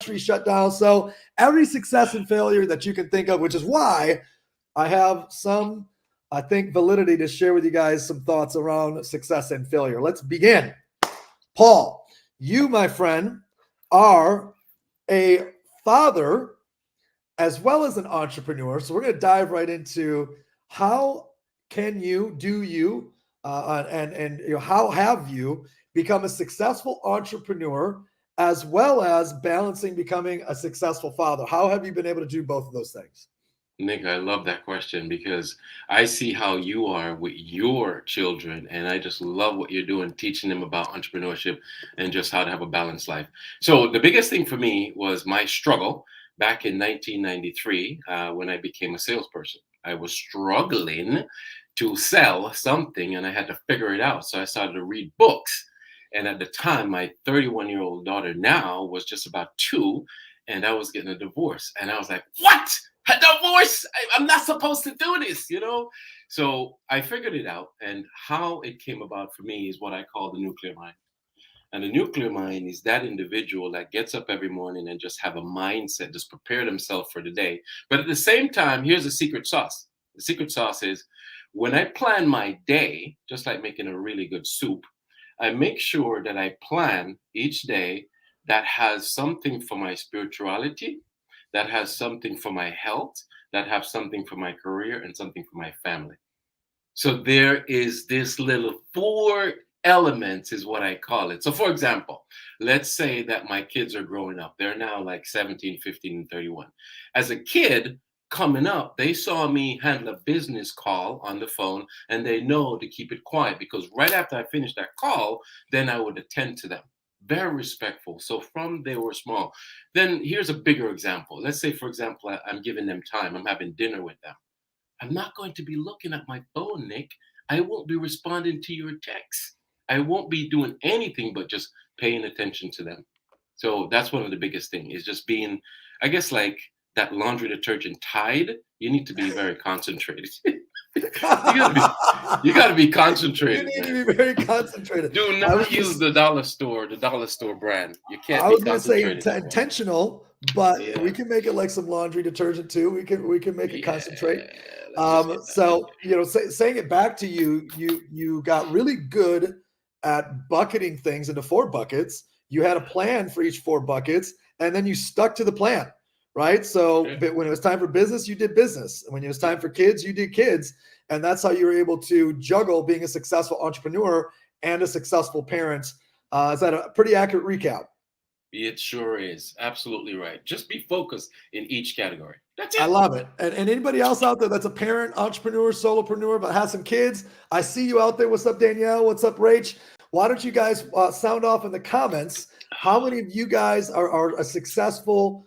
industry shut down. So every success and failure that you can think of, which is why I have some, I think, validity to share with you guys some thoughts around success and failure. Let's begin. Paul, you, my friend, are a father as well as an entrepreneur. So we're going to dive right into how can you, do you, and you know, how have you become a successful entrepreneur as well as balancing becoming a successful father? How have you been able to do both of those things? Nick, I love that question because I see how you are with your children, and I just love what you're doing, teaching them about entrepreneurship and just how to have a balanced life. So, the biggest thing for me was my struggle back in 1993 when I became a salesperson. I was struggling to sell something and I had to figure it out. So, I started to read books. And at the time, my 31-year-old daughter now was just about 2, and I was getting a divorce. And I was like, what? A divorce? I'm not supposed to do this, you know? So I figured it out. And how it came about for me is what I call the nuclear mind. And the nuclear mind is that individual that gets up every morning and just have a mindset, just prepare themselves for the day. But at the same time, here's the secret sauce. The secret sauce is when I plan my day, just like making a really good soup, I make sure that I plan each day that has something for my spirituality, that has something for my health, that have something for my career, and something for my family. So there is this little 4 elements is what I call it. So for example, let's say that my kids are growing up. They're now like 17, 15, and 31. As a kid coming up, they saw me handle a business call on the phone and they know to keep it quiet because right after I finished that call, then I would attend to them. Very respectful. So from they were small. Then here's a bigger example. Let's say, for example, I'm giving them time. I'm having dinner with them. I'm not going to be looking at my phone, Nick. I won't be responding to your texts. I won't be doing anything but just paying attention to them. So that's one of the biggest things is just being, I guess, like that laundry detergent Tide. You need to be very concentrated. You gotta be You concentrated, need man. to be very concentrated. Do I was not use just, the dollar store brand. You can't I be was going to say concentrated that way. intentional, but we Yeah, can make it like some laundry detergent too. We can make it yeah. concentrate. Let's just get that done. So you know, saying it back to you, you got really good at bucketing things into 4 buckets. You had a plan for each 4 buckets, and then you stuck to the plan, right? So, Okay. but when it was time for business, you did business. And when it was Yeah. time for kids, you did kids, and that's how you were able to juggle being a successful entrepreneur and a successful parent. Is that a pretty accurate recap? It sure is. Absolutely right. Just be focused in each category. That's I it. love it. And anybody else out there that's a parent, entrepreneur, solopreneur, but has some kids, I see you out there. What's up, Danielle? What's up, Rach? Why don't you guys sound off in the comments? How many of you guys are a successful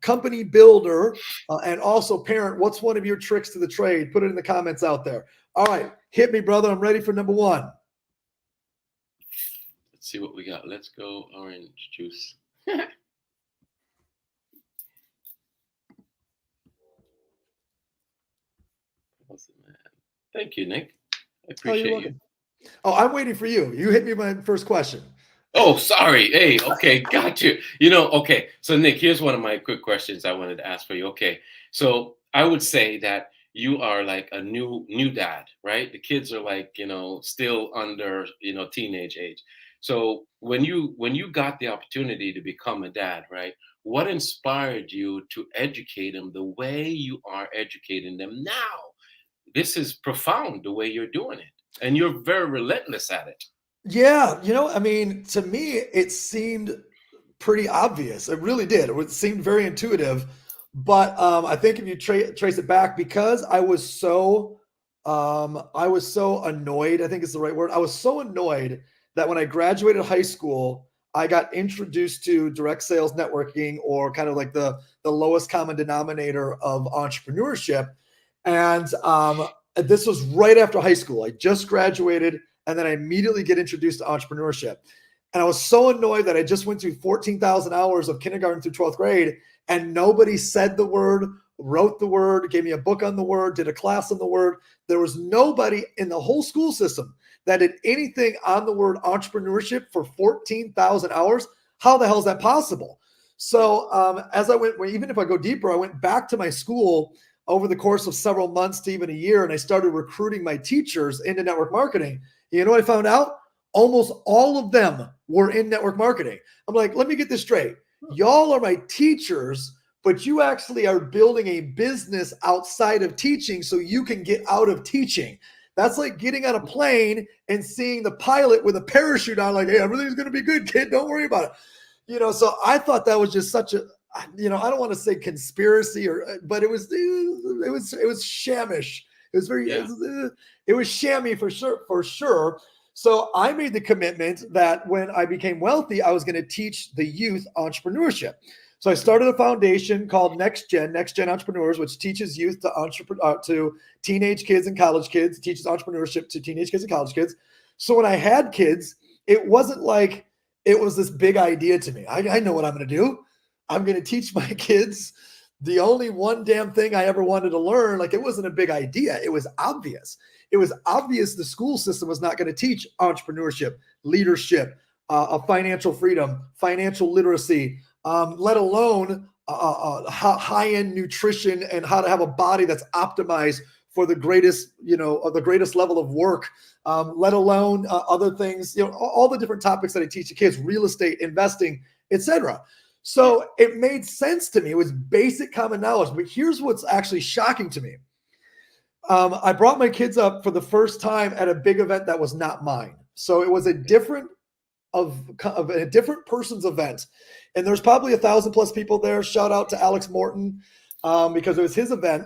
company builder and also parent? What's one of your tricks to the trade? Put it in the comments out there. All right, hit me, brother. I'm ready for number 1. Let's see what we got. Let's go orange juice. Awesome, man. Thank you, Nick. I Oh, you're appreciate you. welcome. Oh, I'm waiting for you. You hit me with my first question. Oh, sorry. Hey, okay, got you. Okay. So, Nick, here's one of my quick questions I wanted to ask for you. Okay, so I would say that you are like a new dad, right? The kids are like still under teenage age. So when you got the opportunity to become a dad, right? What inspired you to educate them the way you are educating them now? This is profound the way you're doing it, and you're very relentless at it. Yeah, I mean, to me, it seemed pretty obvious. It really did. It seemed very intuitive. But I think if you trace it back, because I was so annoyed. I think it's the right word. I was so annoyed that when I graduated high school, I got introduced to direct sales networking, or kind of like the lowest common denominator of entrepreneurship. And this was right after high school. I just graduated, and then I immediately get introduced to entrepreneurship. And I was so annoyed that I just went through 14,000 hours of kindergarten through 12th grade, and nobody said the word, wrote the word, gave me a book on the word, did a class on the word. There was nobody in the whole school system that did anything on the word entrepreneurship for 14,000 hours. How the hell is that possible? So as I went, well, even if I go deeper, I went back to my school over the course of several months to even a year, and I started recruiting my teachers into network marketing. You know what I found out? Almost all of them were in network marketing. I'm like, let me get this straight. Y'all are my teachers, but you actually are building a business outside of teaching so you can get out of teaching. That's like getting on a plane and seeing the pilot with a parachute on, like, hey, everything's going to be good, kid. Don't worry about it. So I thought that was just such a, I don't want to say conspiracy but it was shamish. It was very, Yeah. it was shammy for sure, for sure. So I made the commitment that when I became wealthy, I was going to teach the youth entrepreneurship. So I started a foundation called Next Gen Entrepreneurs, which teaches youth to teenage kids and college kids, teaches entrepreneurship to teenage kids and college kids. So when I had kids, it wasn't like it was this big idea to me. I know what I'm going to do. I'm going to teach my kids the only one damn thing I ever wanted to learn. Like, it wasn't a big idea. It was obvious. It was obvious the school system was not going to teach entrepreneurship, leadership, financial freedom, financial literacy, let alone high-end nutrition and how to have a body that's optimized for the greatest, the greatest level of work, let alone other things, all the different topics that I teach the kids, real estate, investing, etc. So it made sense to me. It was basic common knowledge. But here's what's actually shocking to me. I brought my kids up for the first time at a big event that was not mine. So it was a different of a different person's event. And there's probably 1,000 plus people there. Shout out to Alex Morton, because it was his event.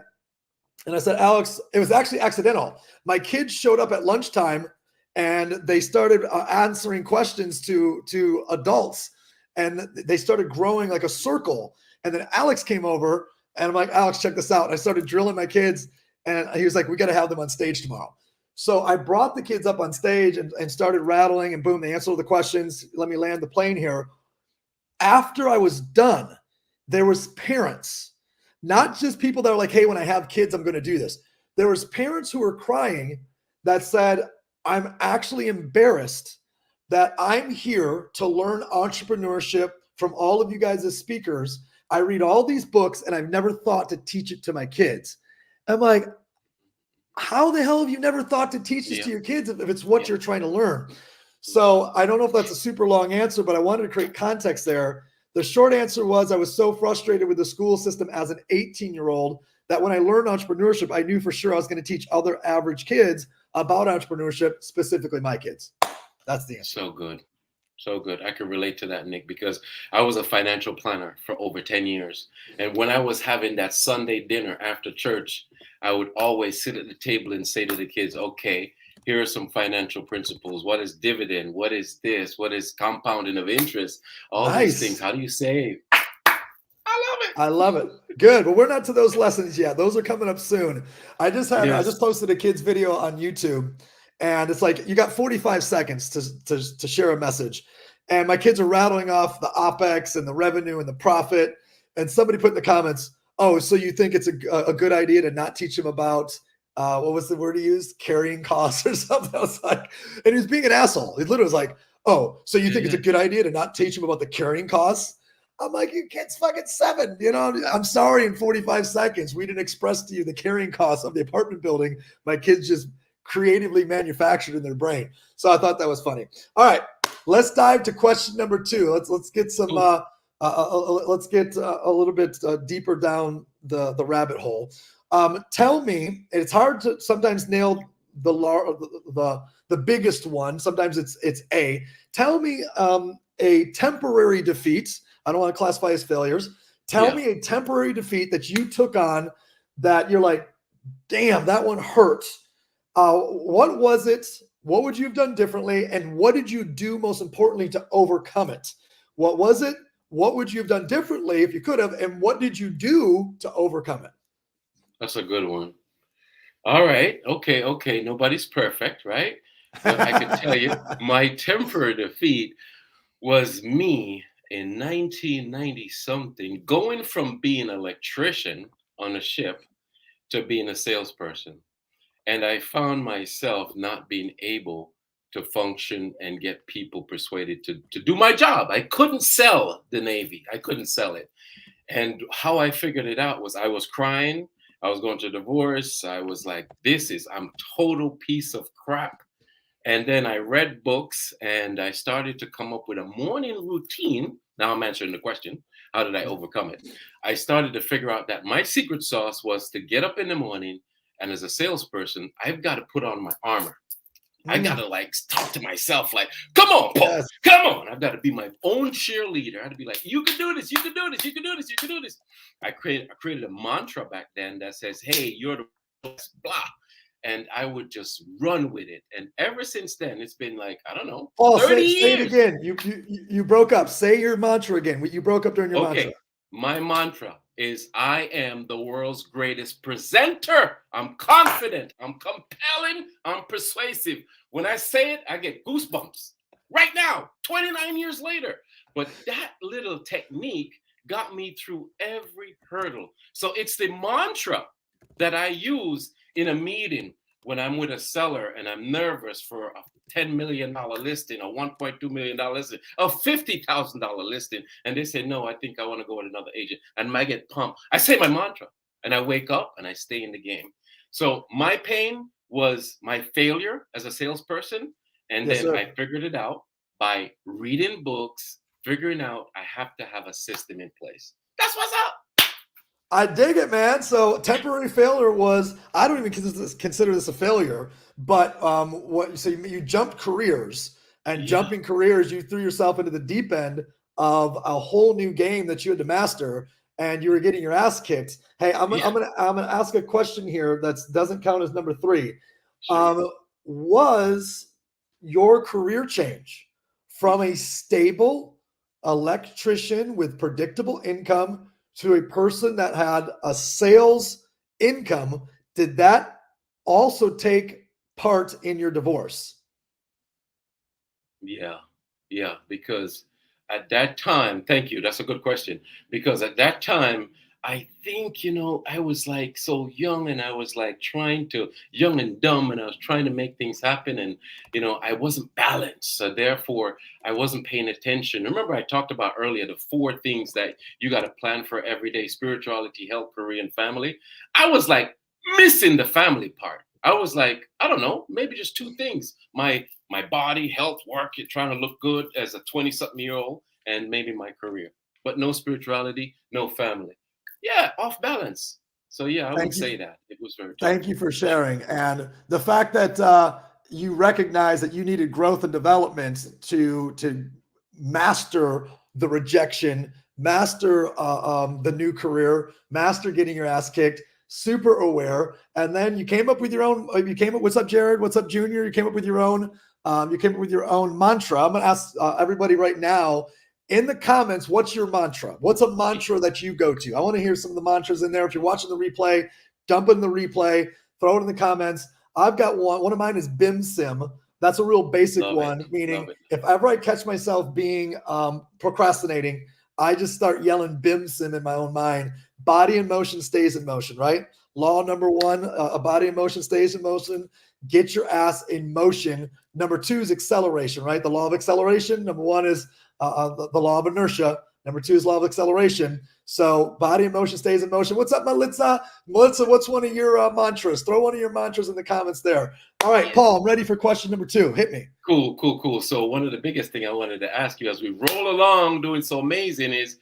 And I said, Alex, it was actually accidental. My kids showed up at lunchtime and they started answering questions to adults, and they started growing like a circle. And then Alex came over and I'm like, Alex, check this out. And I started drilling my kids, and he was like, we got to have them on stage tomorrow. So I brought the kids up on stage and started rattling, and boom, they answered the questions. Let me land the plane here. After I was done, there was parents, not just people that are like, hey, when I have kids, I'm going to do this. There was parents who were crying that said, I'm actually embarrassed that I'm here to learn entrepreneurship from all of you guys as speakers. I read all these books and I've never thought to teach it to my kids. I'm like, how the hell have you never thought to teach this to your kids if it's what you're trying to learn? So I don't know if that's a super long answer, but I wanted to create context there. The short answer was I was so frustrated with the school system as an 18-year-old that when I learned entrepreneurship, I knew for sure I was going to teach other average kids about entrepreneurship, specifically my kids. That's the answer. So good. So good. I can relate to that, Nick, because I was a financial planner for over 10 years. And when I was having that Sunday dinner after church, I would always sit at the table and say to the kids, okay, here are some financial principles. What is dividend? What is this? What is compounding of interest? All these things. How do you save? I love it. I love it. Good. Well, we're not to those lessons yet. Those are coming up soon. I just posted a kid's video on YouTube, and it's like, you got 45 seconds to share a message. And my kids are rattling off the OpEx and the revenue and the profit. And somebody put in the comments, oh, so you think it's a good idea to not teach them about, what was the word he used? Carrying costs or something. I was like, and he was being an asshole. He literally was like, oh, so you think it's a good idea to not teach them about the carrying costs? I'm like, your kid's fucking 7. I'm sorry, in 45 seconds, we didn't express to you the carrying costs of the apartment building. My kids just creatively manufactured in their brain. So I thought that was funny. All right, let's dive to question number 2. Let's get some let's get a little bit deeper down the rabbit hole. Tell me, it's hard to sometimes nail the biggest one. Sometimes it's A. Tell me a temporary defeat. I don't want to classify as failures. Tell me a temporary defeat that you took on that you're like, damn, that one hurt. What was it? What would you have done differently? And what did you do, most importantly, to overcome it? What was it? What would you have done differently if you could have? And what did you do to overcome it? That's a good one. All right. Okay. Nobody's perfect, right? But I can tell you, my temporary defeat was me in 1990 something, going from being an electrician on a ship to being a salesperson. And I found myself not being able to function and get people persuaded to do my job. I couldn't sell the Navy. I couldn't sell it. And how I figured it out was I was crying. I was going to divorce. I was like, I'm total piece of crap. And then I read books and I started to come up with a morning routine. Now I'm answering the question, how did I overcome it? I started to figure out that my secret sauce was to get up in the morning, and as a salesperson, I've got to put on my armor. I gotta like talk to myself like, come on, Paul, Yes. come on. I've got to be my own cheerleader. I had to be like, you can do this, you can do this, you can do this, you can do this. I created a mantra back then that says, hey, you're the best, blah. And I would just run with it. And ever since then, it's been like, I don't know, Paul, 30 say it years. again. You broke up. Say your mantra again. You broke up during your mantra. My mantra is I am the world's greatest presenter. I'm confident. I'm compelling. I'm persuasive. When I say it, I get goosebumps right now, 29 years later. But that little technique got me through every hurdle. So it's the mantra that I use in a meeting when I'm with a seller and I'm nervous for a $10 million listing, a $1.2 million listing, a $50,000 listing. And they say, no, I think I want to go with another agent. And I get pumped. I say my mantra and I wake up and I stay in the game. So my pain was my failure as a salesperson. And Yes, then sir. I figured it out by reading books, figuring out I have to have a system in place. That's what's up. I dig it, man. So temporary failure was, I don't even consider this a failure, but so you jumped careers, and jumping careers, you threw yourself into the deep end of a whole new game that you had to master, and you were getting your ass kicked. Hey, I'm gonna ask a question here that doesn't count as number 3. Was your career change from a stable electrician with predictable income to a person that had a sales income, did that also take part in your divorce? Yeah, because at that time, thank you. That's a good question. Because at that time, I think, I was like so young and I was like young and dumb, and I was trying to make things happen. And, I wasn't balanced. So therefore, I wasn't paying attention. Remember, I talked about earlier the 4 things that you got to plan for every day: spirituality, health, career, and family. I was like missing the family part. I was like, I don't know, maybe just 2 things. My body, health, work, you're trying to look good as a 20-something-year-old, and maybe my career. But no spirituality, no family. Yeah, off balance. So yeah, I would say that. It was very tough. Thank you for sharing. And the fact that you recognize that you needed growth and development to master the rejection, master the new career, master getting your ass kicked, super aware. And then you came up with your own, what's up, Jared? What's up, Junior? You came up with your own, mantra. I'm going to ask everybody right now in the comments, what's your mantra? What's a mantra that you go to? I want to hear some of the mantras in there. If you're watching the replay, dump in the replay, throw it in the comments. I've got one. One of mine is BIM Sim. That's a real basic one, meaning if ever I catch myself being procrastinating, I just start yelling BIM Sim in my own mind. Body in motion stays in motion, right? Law number 1, a body in motion stays in motion. Get your ass in motion. Number 2 is acceleration, right? The law of acceleration. Number 1 is the law of inertia. Number 2 is law of acceleration. So body in motion stays in motion. What's up, Melissa? Melissa, what's one of your mantras? Throw one of your mantras in the comments there. All right, Paul, I'm ready for question number 2. Hit me. Cool. So one of the biggest thing I wanted to ask you as we roll along doing so amazing is,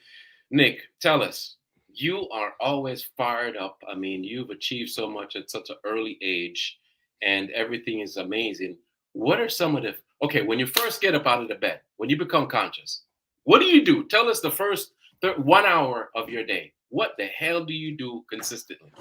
Nick, tell us, you are always fired up. I mean, you've achieved so much at such an early age and everything is amazing. What are some of when you first get up out of the bed, when you become conscious, what do you do? Tell us the first 1 hour of your day. What the hell do you do consistently?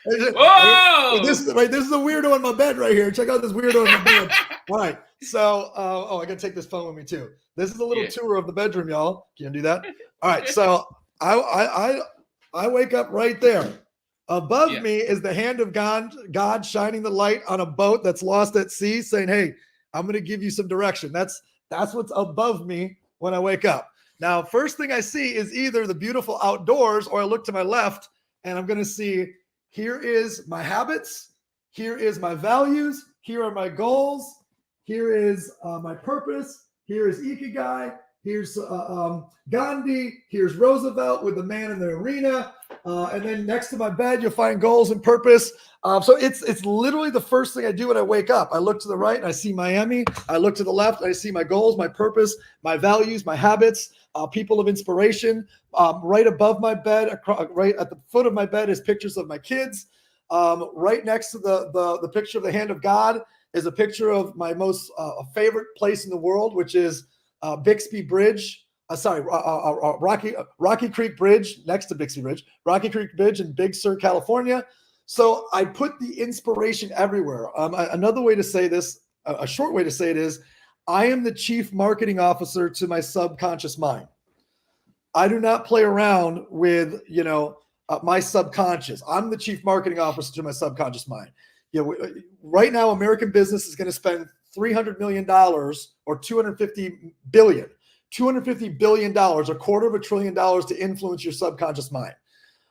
Whoa! This is a weirdo in my bed right here. Check out this weirdo in my bed. All right. So, I got to take this phone with me too. This is a little tour of the bedroom, y'all. Can you do that? All right. So I wake up right there. Above me is the hand of God shining the light on a boat that's lost at sea, saying, "Hey, I'm going to give you some direction." That's what's above me when I wake up. Now, first thing I see is either the beautiful outdoors, or I look to my left and I'm going to see, here is my habits. Here is my values. Here are my goals. Here is my purpose. Here is Ikigai. Here's Gandhi. Here's Roosevelt with the man in the arena. And then next to my bed, you'll find goals and purpose. So it's literally the first thing I do when I wake up. I look to the right and I see Miami. I look to the left and I see my goals, my purpose, my values, my habits, people of inspiration. Right above my bed, right at the foot of my bed is pictures of my kids. Right next to the picture of the hand of God is a picture of my most favorite place in the world, which is Bixby Bridge. Rocky Creek Bridge next to Bixby Bridge, Rocky Creek Bridge in Big Sur, California. So I put the inspiration everywhere. Another way to say this, a short way to say it is, I am the chief marketing officer to my subconscious mind. I do not play around with, my subconscious. I'm the chief marketing officer to my subconscious mind. Right now, American business is going to spend $300 million or $250 billion, $250 billion, $250 billion to influence your subconscious mind.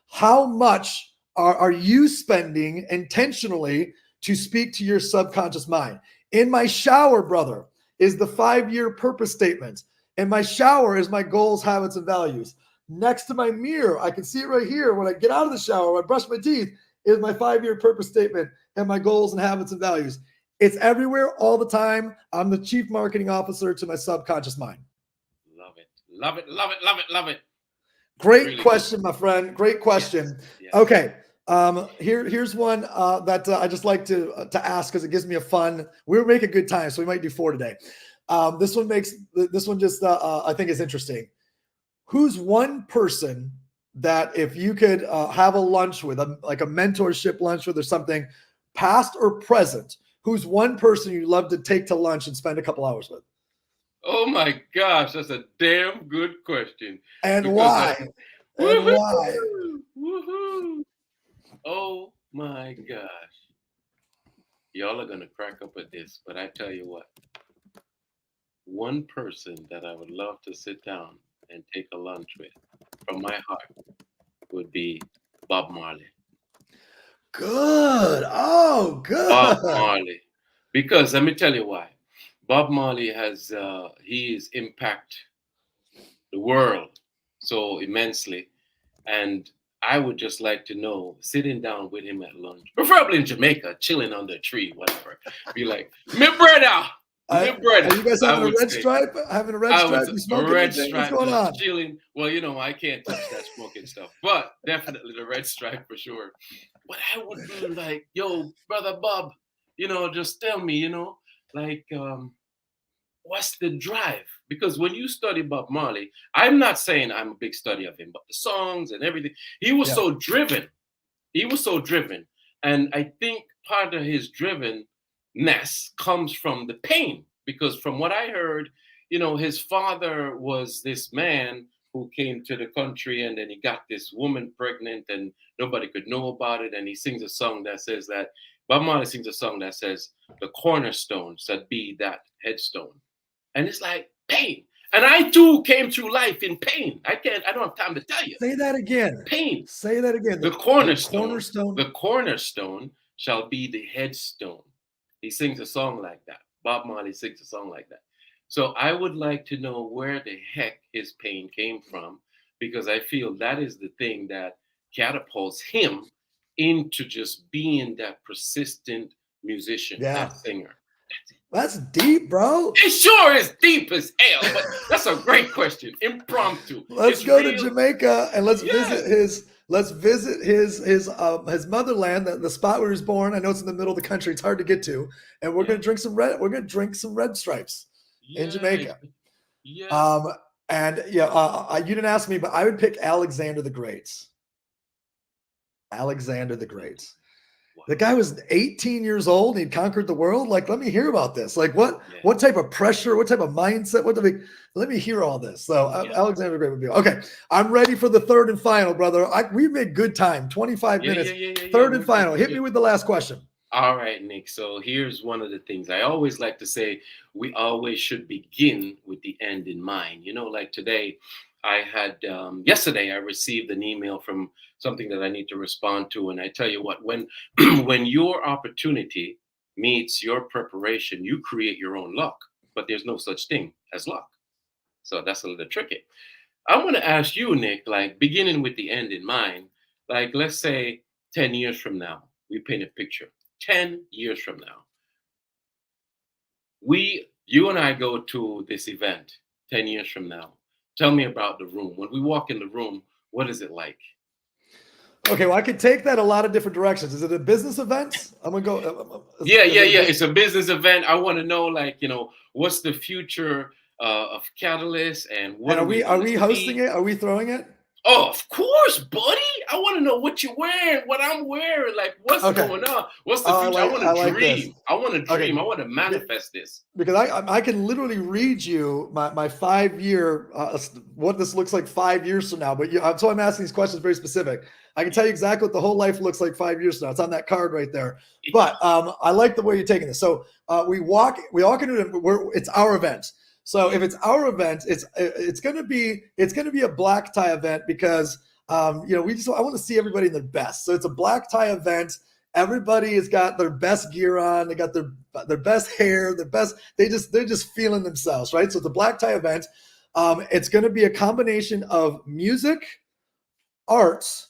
How much are you spending intentionally to speak to your subconscious mind? In my shower, brother, is the 5-year purpose statement. In my shower is my goals, habits, and values. Next to my mirror, I can see it right here. When I get out of the shower, when I brush my teeth, is my 5-year purpose statement and my goals and habits and values. It's everywhere all the time. I'm the chief marketing officer to my subconscious mind. Love it. Love it. Love it. Love it. Love it. Great really question, good. My friend. Great question. Yes. Okay. Here's one that I just like to ask because it gives me a fun. We're making good time, so we might do 4 today. This one just I think is interesting. Who's one person that if you could have a lunch with, like a mentorship lunch with or something, past or present, who's one person you'd love to take to lunch and spend a couple hours with? Oh my gosh, that's a damn good question. And why? And why? Woohoo! Oh my gosh. Y'all are going to crack up at this, but I tell you what. One person that I would love to sit down and take a lunch with from my heart would be Bob Marley. Good. Oh, good. Bob Marley. Because let me tell you why. Bob Marley has he's impacted the world so immensely. And I would just like to know, sitting down with him at lunch, preferably in Jamaica, chilling under a tree, whatever. Be like, my brother. Are you guys having a red stripe? Having a red stripe? A red stripe. What's going on? Chilling. Well, I can't touch that smoking stuff, but definitely the red stripe for sure. But I would be like, yo, brother Bob, just tell me, what's the drive? Because when you study Bob Marley, I'm not saying I'm a big study of him, but the songs and everything, he was so driven. He was so driven. And I think part of his drivenness comes from the pain, because from what I heard, his father was this man who came to the country and then he got this woman pregnant and nobody could know about it. And he sings a song that says that, Bob Marley sings a song that says, the cornerstone shall be that headstone. And it's like pain. And I too came through life in pain. I don't have time to tell you. Say that again. Pain. Say that again. The cornerstone. The cornerstone shall be the headstone. He sings a song like that. Bob Marley sings a song like that. So I would like to know where the heck his pain came from, because I feel that is the thing that catapults him into just being that persistent musician, that singer. That's deep, bro. It sure is deep as hell, but that's a great question. Impromptu. Let's go to Jamaica and let's visit his motherland, the spot where he was born. I know it's in the middle of the country; it's hard to get to, and we're gonna drink some red. We're gonna drink some red stripes in Jamaica. Yeah. You didn't ask me, but I would pick Alexander the Great. Alexander the Great. Wow. The guy was 18 years old. And he'd conquered the world. Like, let me hear about this. Like, what type of pressure? What type of mindset? Let me hear all this. So Alexander the Great would be okay. I'm ready for the third and final, brother. We've made good time. 25 minutes. Third and final. Hit me with the last question. All right, Nick. So here's one of the things I always like to say: we always should begin with the end in mind. Like today, yesterday I received an email from something that I need to respond to, and I tell you what, when when your opportunity meets your preparation, you create your own luck. But there's no such thing as luck. So that's a little tricky. I want to ask you, Nick, like beginning with the end in mind, like let's say 10 years from now, we paint a picture. 10 years from now, you and I go to this event 10 years from now. Tell me about the room. When we walk in the room, what is it like? Okay, well, I could take that a lot of different directions. Is it a business event? I'm gonna go. Yeah, Is yeah, it a yeah. business? It's a business event. I want to know, like, what's the future of Catalyst and what And are are we we are going to we hosting see? it? Are we throwing it? Oh, of course, buddy. I want to know what you're wearing, what I'm wearing, like what's Okay. going on, what's the Oh, future. I want I to like this. dream. I want to Okay. dream. I want to Be- manifest this. Because I can literally read you my 5 year what this looks like 5 years from now. But so I'm asking these questions very specific. I can tell you exactly what the whole life looks like 5 years from now. It's on that card right there. But I like the way you're taking this. So we walk into it. It's our event. So if it's our event, it's gonna be a black tie event because I want to see everybody in their best. So it's a black tie event. Everybody has got their best gear on. They got their best hair, their best. They're just feeling themselves, right? So it's a black tie event. It's going to be a combination of music, arts.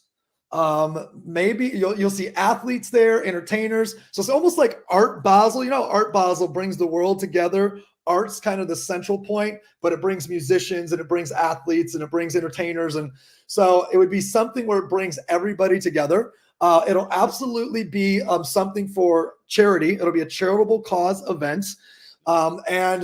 Maybe you'll see athletes there, entertainers. So it's almost like Art Basel. Art Basel brings the world together. Art's kind of the central point, but it brings musicians and it brings athletes and it brings entertainers. And so it would be something where it brings everybody together. It'll absolutely be something for charity. It'll be a charitable cause event. And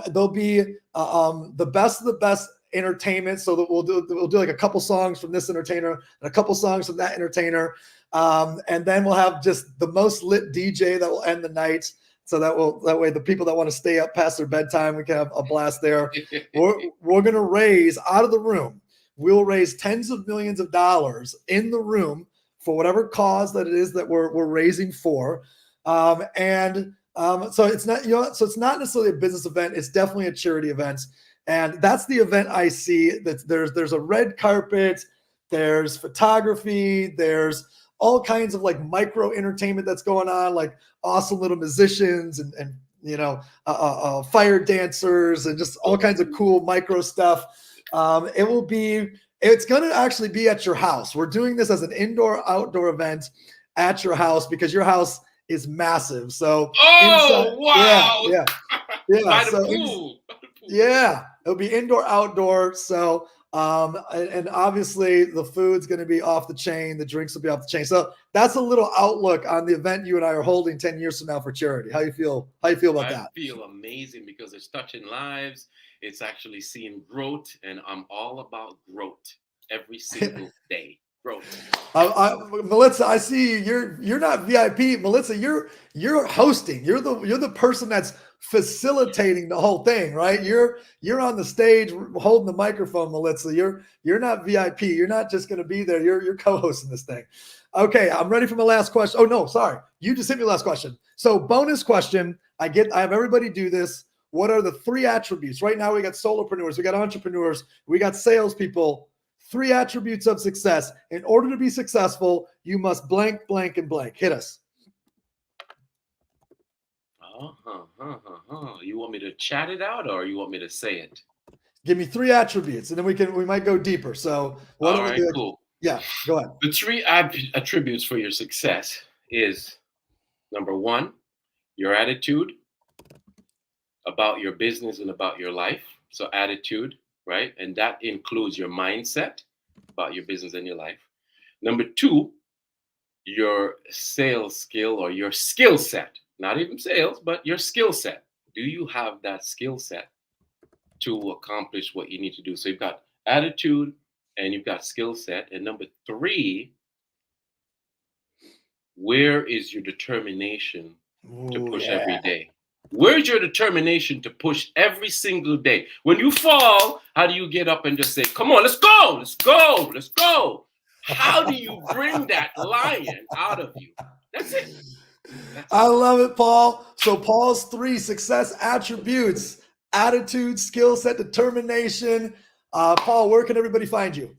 there'll be the best of the best entertainment. So that we'll do like a couple songs from this entertainer and a couple songs from that entertainer. And then we'll have just the most lit DJ that will end the night. So that way the people that want to stay up past their bedtime, we can have a blast there. We're going to raise out of the room. We'll raise tens of millions of dollars in the room for whatever cause that it is that we're raising for. So it's not, so it's not necessarily a business event. It's definitely a charity event. And that's the event I see. That there's a red carpet, there's photography, there's all kinds of like micro entertainment that's going on, like awesome little musicians and fire dancers and just all kinds of cool micro stuff. It's going to actually be at your house. We're doing this as an indoor-outdoor event at your house because your house is massive. So Oh, inside, wow. yeah. By the So pool. yeah, it'll be indoor-outdoor. So and obviously the food's going to be off the chain. The drinks will be off the chain. So that's a little outlook on the event you and I are holding 10 years from now for charity. How you feel about that? I feel amazing because it's touching lives. It's actually seeing growth, and I'm all about growth every single day. Growth. Melissa, I see you're not VIP. Melissa, you're hosting. You're the person that's facilitating the whole thing, right? You're on the stage holding the microphone, Melissa. You're not VIP. You're not just going to be there. You're co-hosting this thing. Okay, I'm ready for my last question. Oh no, sorry. You just hit me last question. So bonus question. I have everybody do this. What are the 3 attributes? Right now we got solopreneurs, we got entrepreneurs, we got salespeople. 3 attributes of success. In order to be successful, you must blank, blank, and blank. Hit us. You want me to chat it out or you want me to say it? Give me 3 attributes, and then we might go deeper. So what All are right, we? cool. Yeah, go ahead. The 3 attributes for your success is number 1, your attitude about your business and about your life. So attitude, right? And that includes your mindset about your business and your life. Number 2, your sales skill or your skill set. Not even sales, but your skill set. Do you have that skill set to accomplish what you need to do? So you've got attitude and you've got skill set. And number 3, where is your determination to Ooh, push yeah. every day? Where's your determination to push every single day? When you fall, how do you get up and just say, come on, let's go, let's go, let's go? How do you bring that lion out of you? That's it. I love it, Paul. So Paul's 3 success attributes: attitude, skill set, determination. Paul, where can everybody find you?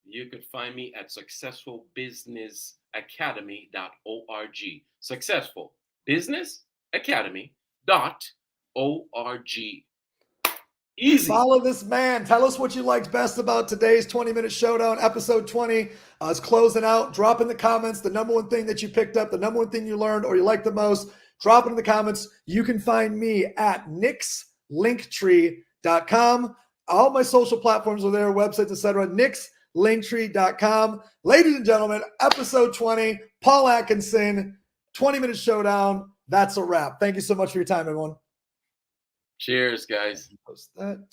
You could find me at successfulbusinessacademy.org. Successfulbusinessacademy.org. Easy. Follow this man. Tell us what you liked best about today's 20-minute showdown. Episode 20 is closing out. Drop in the comments the number one thing that you picked up, the number one thing you learned or you liked the most. Drop it in the comments. You can find me at nickslinktree.com. All my social platforms are there, websites, etc. nickslinktree.com. Ladies and gentlemen, episode 20, Paul Atkinson, 20-minute showdown. That's a wrap. Thank you so much for your time, everyone. Cheers, guys. Post that.